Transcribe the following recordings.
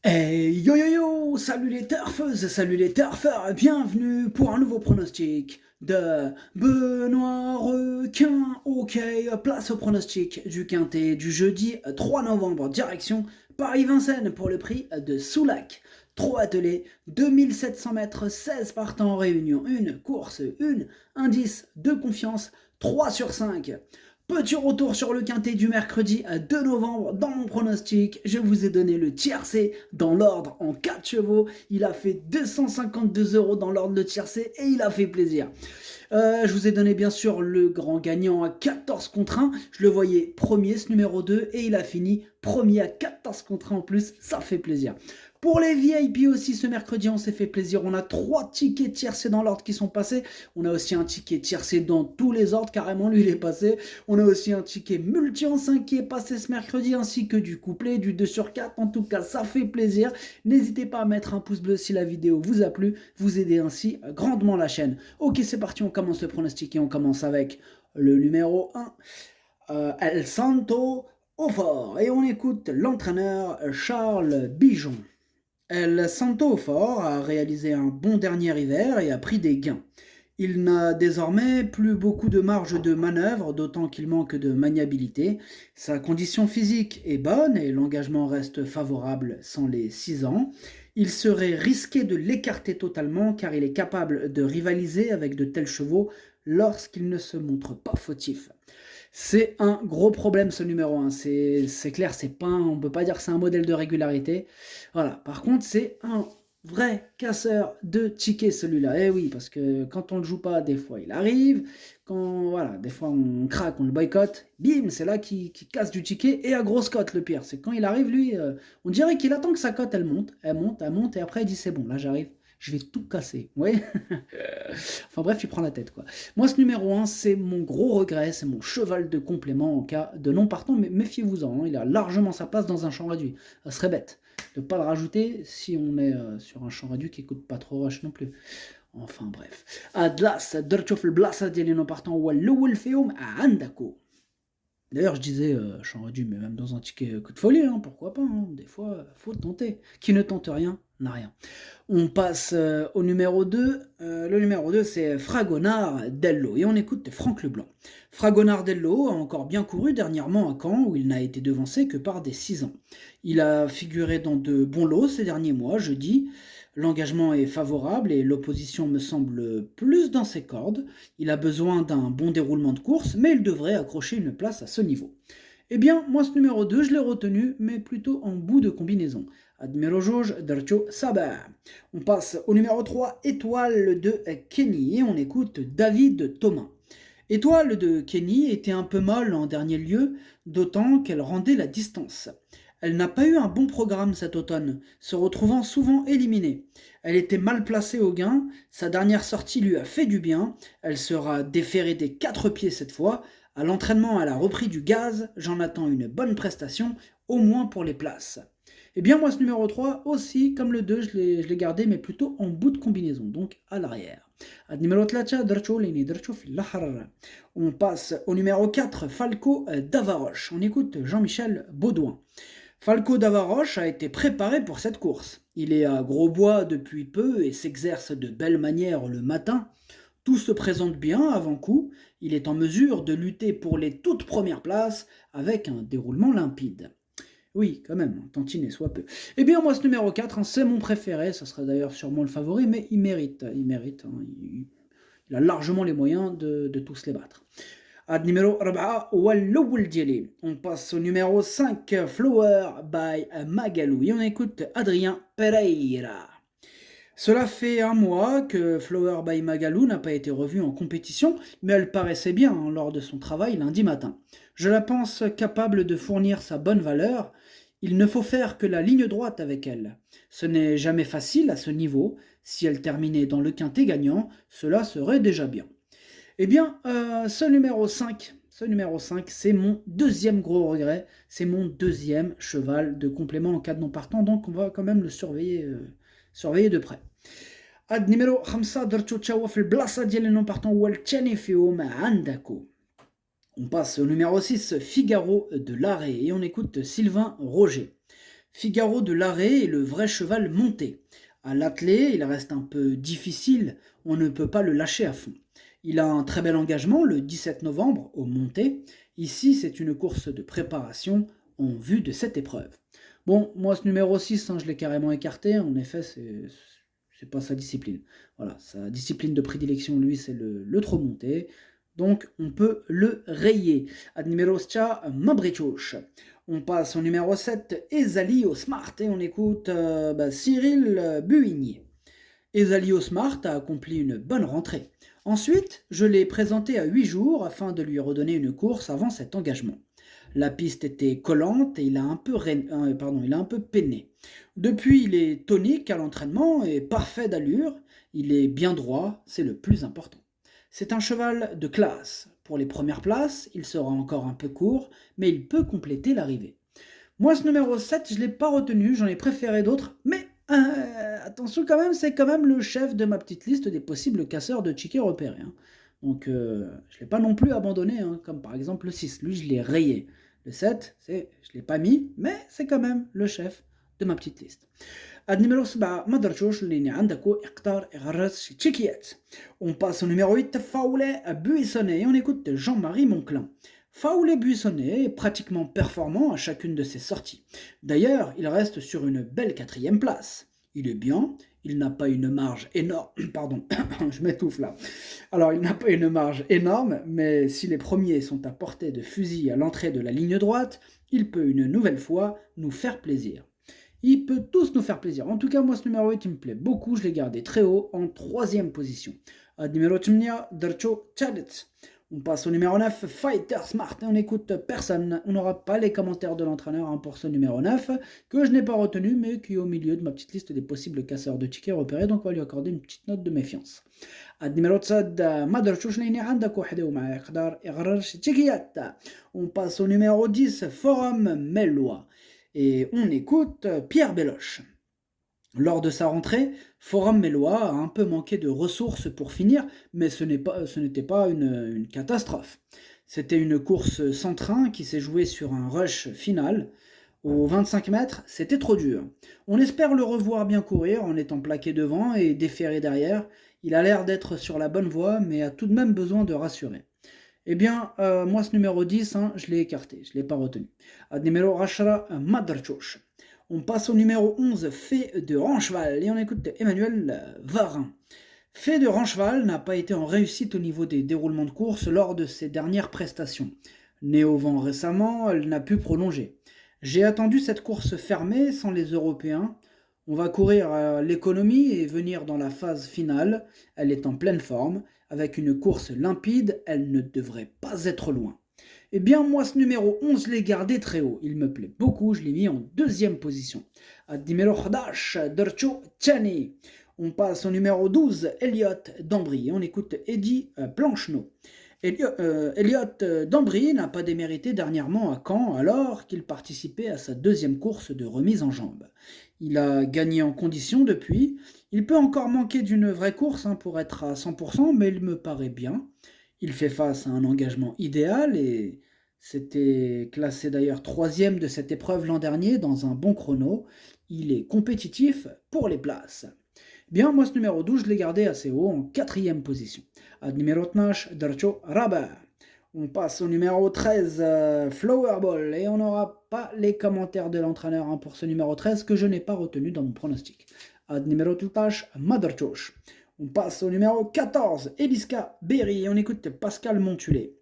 Hey yo yo yo, salut les turfeuses, salut les turfeurs, bienvenue pour un nouveau pronostic de Benoît Requin. Ok, place au pronostic du quintet du jeudi 3 novembre, direction Paris-Vincennes pour le prix de Soulac. 3 attelés, 2700 mètres, 16 partants en réunion, une course, une indice de confiance, 3 sur 5. Petit retour sur le quintet du mercredi 2 novembre. Dans mon pronostic, je vous ai donné le tiercé dans l'ordre en 4 chevaux. Il a fait 252 euros dans l'ordre de tiercé et il a fait plaisir. Je vous ai donné bien sûr le grand gagnant à 14 contre 1. Je le voyais premier, ce numéro 2, et il a fini premier à 14 contre 1 en plus. Ça fait plaisir. Pour les VIP aussi, ce mercredi, on s'est fait plaisir. On a 3 tickets tiercés dans l'ordre qui sont passés. On a aussi un ticket tiercé dans tous les ordres, carrément, lui, il est passé. On a aussi un ticket multi en 5 qui est passé ce mercredi, ainsi que du couplet, du 2 sur 4. En tout cas, ça fait plaisir. N'hésitez pas à mettre un pouce bleu si la vidéo vous a plu. Vous aidez ainsi grandement la chaîne. Ok, c'est parti, on commence le pronostic et on commence avec le numéro 1, El Santo au fort. Et on écoute l'entraîneur Charles Bijon. El Santo Fort a réalisé un bon dernier hiver et a pris des gains. Il n'a désormais plus beaucoup de marge de manœuvre, d'autant qu'il manque de maniabilité. Sa condition physique est bonne et l'engagement reste favorable sans les 6 ans. Il serait risqué de l'écarter totalement car il est capable de rivaliser avec de tels chevaux lorsqu'il ne se montre pas fautif. C'est un gros problème ce numéro 1, c'est clair, on ne peut pas dire que c'est un modèle de régularité. Voilà. Par contre, c'est un vrai casseur de tickets celui-là. Eh oui, parce que quand on ne le joue pas, des fois il arrive, voilà, des fois on craque, on le boycotte, bim, c'est là qu'il casse du ticket, et à grosse cote le pire. C'est quand il arrive, lui, on dirait qu'il attend que sa cote elle monte, elle monte, elle monte, et après il dit c'est bon, là j'arrive, je vais tout casser. Oui. Enfin bref, il prend la tête, quoi. Moi, ce numéro 1, c'est mon gros regret, c'est mon cheval de complément en cas de non partant, mais méfiez-vous-en, hein, il a largement sa place dans un champ réduit. Ça serait bête de ne pas le rajouter si on est sur un champ réduit qui ne coûte pas trop rush non plus. Enfin bref. Adlas, درتو في البلاصة ديالي non partant هو الأول فيهم عندكو. D'ailleurs, je disais champ réduit, mais même dans un ticket coup de folie, hein, pourquoi pas, hein, des fois, faut tenter. Qui ne tente rien n'a rien. On passe au numéro 2. Le numéro 2, c'est Fragonard Dello. Et on écoute Franck Leblanc. Fragonard Dello a encore bien couru dernièrement à Caen, où il n'a été devancé que par des 6 ans. Il a figuré dans de bons lots ces derniers mois, je dis. L'engagement est favorable et l'opposition me semble plus dans ses cordes. Il a besoin d'un bon déroulement de course, mais il devrait accrocher une place à ce niveau. Eh bien, moi, ce numéro 2, je l'ai retenu, mais plutôt en bout de combinaison. Admiro Jauge, Darcho Saber. On passe au numéro 3, Étoile de Kenny, et on écoute David Thomas. Étoile de Kenny était un peu molle en dernier lieu, d'autant qu'elle rendait la distance. Elle n'a pas eu un bon programme cet automne, se retrouvant souvent éliminée. Elle était mal placée au gain, sa dernière sortie lui a fait du bien, elle sera déférée des 4 pieds cette fois. À l'entraînement, elle a repris du gaz, j'en attends une bonne prestation, au moins pour les places. Et bien moi ce numéro 3 aussi, comme le 2, je l'ai gardé, mais plutôt en bout de combinaison, donc à l'arrière. On passe au numéro 4, Falco Davaroche. On écoute Jean-Michel Baudouin. Falco Davaroche a été préparé pour cette course. Il est à Grosbois depuis peu et s'exerce de belle manière le matin. Tout se présente bien avant coup. Il est en mesure de lutter pour les toutes premières places avec un déroulement limpide. Oui, quand même, tantinet soit peu. Eh bien, moi, ce numéro 4, hein, c'est mon préféré. Ça sera d'ailleurs sûrement le favori, mais il mérite. Hein, il a largement les moyens de tous les battre. Ad numéro 4 هو الأول ديالي. On passe au numéro 5, Flower by Magalou. Et on écoute Adrien Pereira. Cela fait un mois que Flower by Magalou n'a pas été revue en compétition, mais elle paraissait bien hein, lors de son travail lundi matin. Je la pense capable de fournir sa bonne valeur. Il ne faut faire que la ligne droite avec elle. Ce n'est jamais facile à ce niveau. Si elle terminait dans le quintet gagnant, cela serait déjà bien. Eh bien, ce numéro 5, c'est mon deuxième gros regret. C'est mon deuxième cheval de complément en cas de non partant, donc on va quand même le surveiller de près. Ad numéro 5 درتو تشاوا في البلاصه ديال non partant هو الثاني فيهم عندكو. On passe au numéro 6, Figaro de l'Arrêt, et on écoute Sylvain Roger. Figaro de l'arrêt est le vrai cheval monté. À l'attelé, il reste un peu difficile, on ne peut pas le lâcher à fond. Il a un très bel engagement le 17 novembre au monté. Ici, c'est une course de préparation en vue de cette épreuve. Bon, moi, ce numéro 6, je l'ai carrément écarté. En effet, c'est pas sa discipline. Voilà, sa discipline de prédilection, lui, c'est le trot monté. Donc, on peut le rayer. Ad numéro 7, Mabrechouch. On passe au numéro 7, Ezali au Smart, et on écoute Cyril Buigny. Ezali au Smart a accompli une bonne rentrée. Ensuite, je l'ai présenté à 8 jours afin de lui redonner une course avant cet engagement. La piste était collante et il a un peu peiné. Depuis, il est tonique à l'entraînement et parfait d'allure. Il est bien droit, c'est le plus important. C'est un cheval de classe. Pour les premières places, il sera encore un peu court, mais il peut compléter l'arrivée. Moi, ce numéro 7, je ne l'ai pas retenu, j'en ai préféré d'autres, mais attention quand même, c'est quand même le chef de ma petite liste des possibles casseurs de tickets repérés. Hein. Donc, je ne l'ai pas non plus abandonné, comme par exemple le 6. Lui, je l'ai rayé. Le 7, je ne l'ai pas mis, mais c'est quand même le chef de ma petite liste. النمرو 7 ما درتوش لأن عندكو اختار غرس تشيكيات. On passe au numéro 8, Faulet Buissonnet, et on écoute Jean-Marie Monclin. Faulet Buissonnet est pratiquement performant à chacune de ses sorties. D'ailleurs, il reste sur une belle 4e place. Il est bien, il n'a pas une marge énorme, pardon, je m'étouffe là. Alors, il n'a pas une marge énorme, mais si les premiers sont à portée de fusil à l'entrée de la ligne droite, il peut une nouvelle fois nous faire plaisir. Il peut tous nous faire plaisir. En tout cas, moi, ce numéro 8, il me plaît beaucoup. Je l'ai gardé très haut, en 3e position. Numéro 8, Darcho Chadet. On passe au numéro 9, Fighter Smart. Et on n'écoute personne. On n'aura pas les commentaires de l'entraîneur pour ce numéro 9, que je n'ai pas retenu, mais qui est au milieu de ma petite liste des possibles casseurs de tickets repérés. Donc, on va lui accorder une petite note de méfiance. Numéro 7, on passe au numéro 10, Forum Mellois. Et on écoute Pierre Belloche. Lors de sa rentrée, Forum Mellois a un peu manqué de ressources pour finir, mais ce n'était pas une catastrophe. C'était une course sans train qui s'est jouée sur un rush final. Aux 25 mètres, c'était trop dur. On espère le revoir bien courir en étant plaqué devant et déféré derrière. Il a l'air d'être sur la bonne voie, mais a tout de même besoin de rassurer. Eh bien, moi, ce numéro 10, je l'ai écarté, je ne l'ai pas retenu. Numéro 10, Madrachoch. On passe au numéro 11, Fait de Rancheval, et on écoute Emmanuel Varin. Fait de Rancheval n'a pas été en réussite au niveau des déroulements de course lors de ses dernières prestations. Née au vent récemment, elle n'a pu prolonger. J'ai attendu cette course fermée sans les Européens. On va courir à l'économie et venir dans la phase finale. Elle est en pleine forme. Avec une course limpide, elle ne devrait pas être loin. Eh bien, moi, ce numéro 11, je l'ai gardé très haut. Il me plaît beaucoup, je l'ai mis en 2e position. Numéro 11, Dercho Tchani. On passe au numéro 12, Elliot Dambry. Et on écoute Eddie Plancheneau. Elliot Dambry n'a pas démérité dernièrement à Caen alors qu'il participait à sa 2e course de remise en jambes. Il a gagné en condition depuis. Il peut encore manquer d'une vraie course pour être à 100%, mais il me paraît bien. Il fait face à un engagement idéal et c'était classé d'ailleurs 3e de cette épreuve l'an dernier dans un bon chrono. Il est compétitif pour les places. Bien, moi ce numéro 12, je l'ai gardé assez haut en 4e position. Numéro 12, Darcho Rabat. On passe au numéro 13, Flowerball, et on n'aura pas les commentaires de l'entraîneur pour ce numéro 13 que je n'ai pas retenu dans mon pronostic. Numéro 13, Madarchoch. On passe au numéro 14, Eliska Berry, et on écoute Pascal Montulé.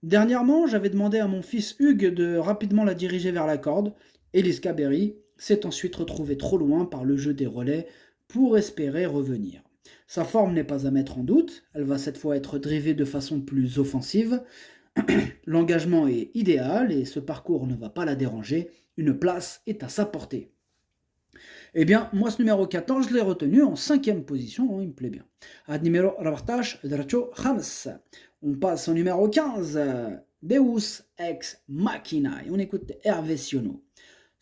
Dernièrement, j'avais demandé à mon fils Hugues de rapidement la diriger vers la corde. Eliska Berry s'est ensuite retrouvée trop loin par le jeu des relais pour espérer revenir. Sa forme n'est pas à mettre en doute, elle va cette fois être drivée de façon plus offensive. L'engagement est idéal et ce parcours ne va pas la déranger, une place est à sa portée. Eh bien, moi ce numéro 14, je l'ai retenu en 5e position, il me plaît bien. Numéro 14, Dracho Khams. On passe au numéro 15, Deus Ex Machina, et on écoute Hervé Sionneau.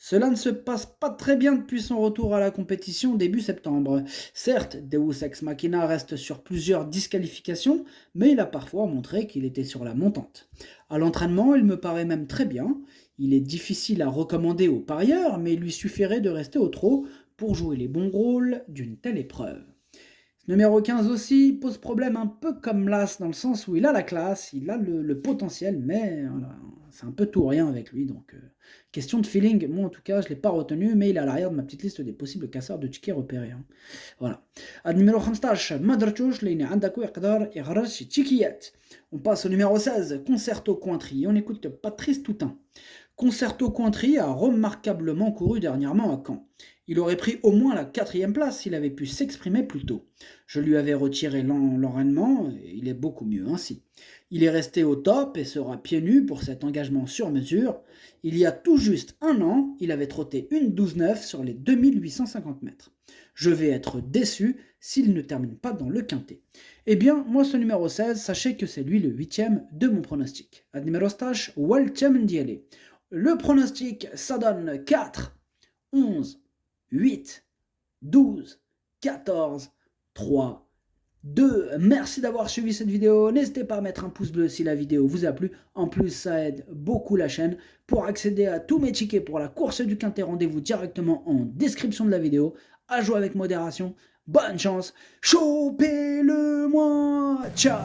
Cela ne se passe pas très bien depuis son retour à la compétition début septembre. Certes, Deus Ex Machina reste sur plusieurs disqualifications, mais il a parfois montré qu'il était sur la montante. À l'entraînement, il me paraît même très bien. Il est difficile à recommander aux parieurs, mais il lui suffirait de rester au trot pour jouer les bons rôles d'une telle épreuve. Numéro 15 aussi pose problème un peu comme l'As, dans le sens où il a la classe, il a le potentiel, mais voilà, c'est un peu tout ou rien avec lui. Donc, question de feeling, moi en tout cas, je ne l'ai pas retenu, mais il est à l'arrière de ma petite liste des possibles casseurs de tickets repérés. Hein. Voilà. Numéro 15, Madrtouch, لأن عنده يقدر يخرج تيكيات. On passe au numéro 16, Concerto Cointry. On écoute Patrice Toutain. Concerto Cointry a remarquablement couru dernièrement à Caen. Il aurait pris au moins la 4e place s'il avait pu s'exprimer plus tôt. Je lui avais retiré l'enraînement, et il est beaucoup mieux ainsi. Il est resté au top et sera pieds nus pour cet engagement sur mesure. Il y a tout juste un an, il avait trotté une 12-9 sur les 2850 mètres. Je vais être déçu s'il ne termine pas dans le quintet. Eh bien, moi ce numéro 16, sachez que c'est lui le 8e de mon pronostic. Ad numéro stage, Waltem Diele. Le pronostic, ça donne 4, 11, 8, 12, 14, 3, 2. Merci d'avoir suivi cette vidéo. N'hésitez pas à mettre un pouce bleu si la vidéo vous a plu. En plus, ça aide beaucoup la chaîne. Pour accéder à tous mes tickets pour la course du quintet, rendez-vous directement en description de la vidéo. À jouer avec modération. Bonne chance. Chopez-le-moi. Ciao.